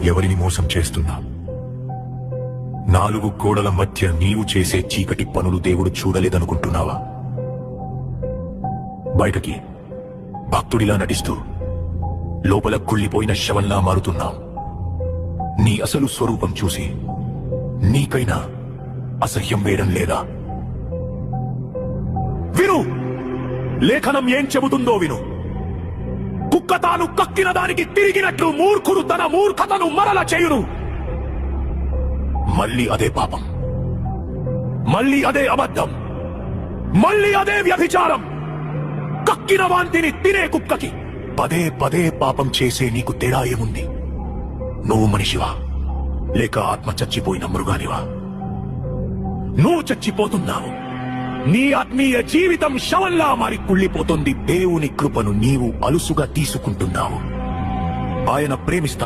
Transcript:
ఎవరిని మోసం చేస్తున్నా? నాలుగు గోడల మధ్య నీవు చేసే చీకటి పనులు దేవుడు చూడలేదనుకుంటున్నావా? బయటకి భక్తుడిలా నటిస్తూ లోపల కుళ్ళిపోయిన శవంలా మారుతున్నావు. నీ అసలు స్వరూపం చూసి నీకైనా అసహ్యం వేయడం లేదా? విను, లేఖనం ఏం చెబుతుందో విను. కుక్క తాను కక్కిన దానికి తిరిగినట్లు మూర్ఖుడు తన మూర్ఖతను మరల చేయును. మళ్ళీ అదే పాపం, మళ్ళీ అదే అబద్ధం, మళ్ళీ అదే వ్యభిచారం. కక్కిన వాంతిని తినే కుక్కకి పదే పదే పాపం చేసే నీకు తేడా ఏముంది? నువ్వు మనిషివా లేక ఆత్మ చచ్చిపోయిన మృగానివా? నువ్వు చచ్చిపోతున్నావు. నీ ఆత్మీయ జీవితం శవంలా మారి కుళ్ళిపోతుంది. దేవుని కృపను నీవు అలుసుగా తీసుకుంటున్నావు. ఆయన ప్రేమిస్తా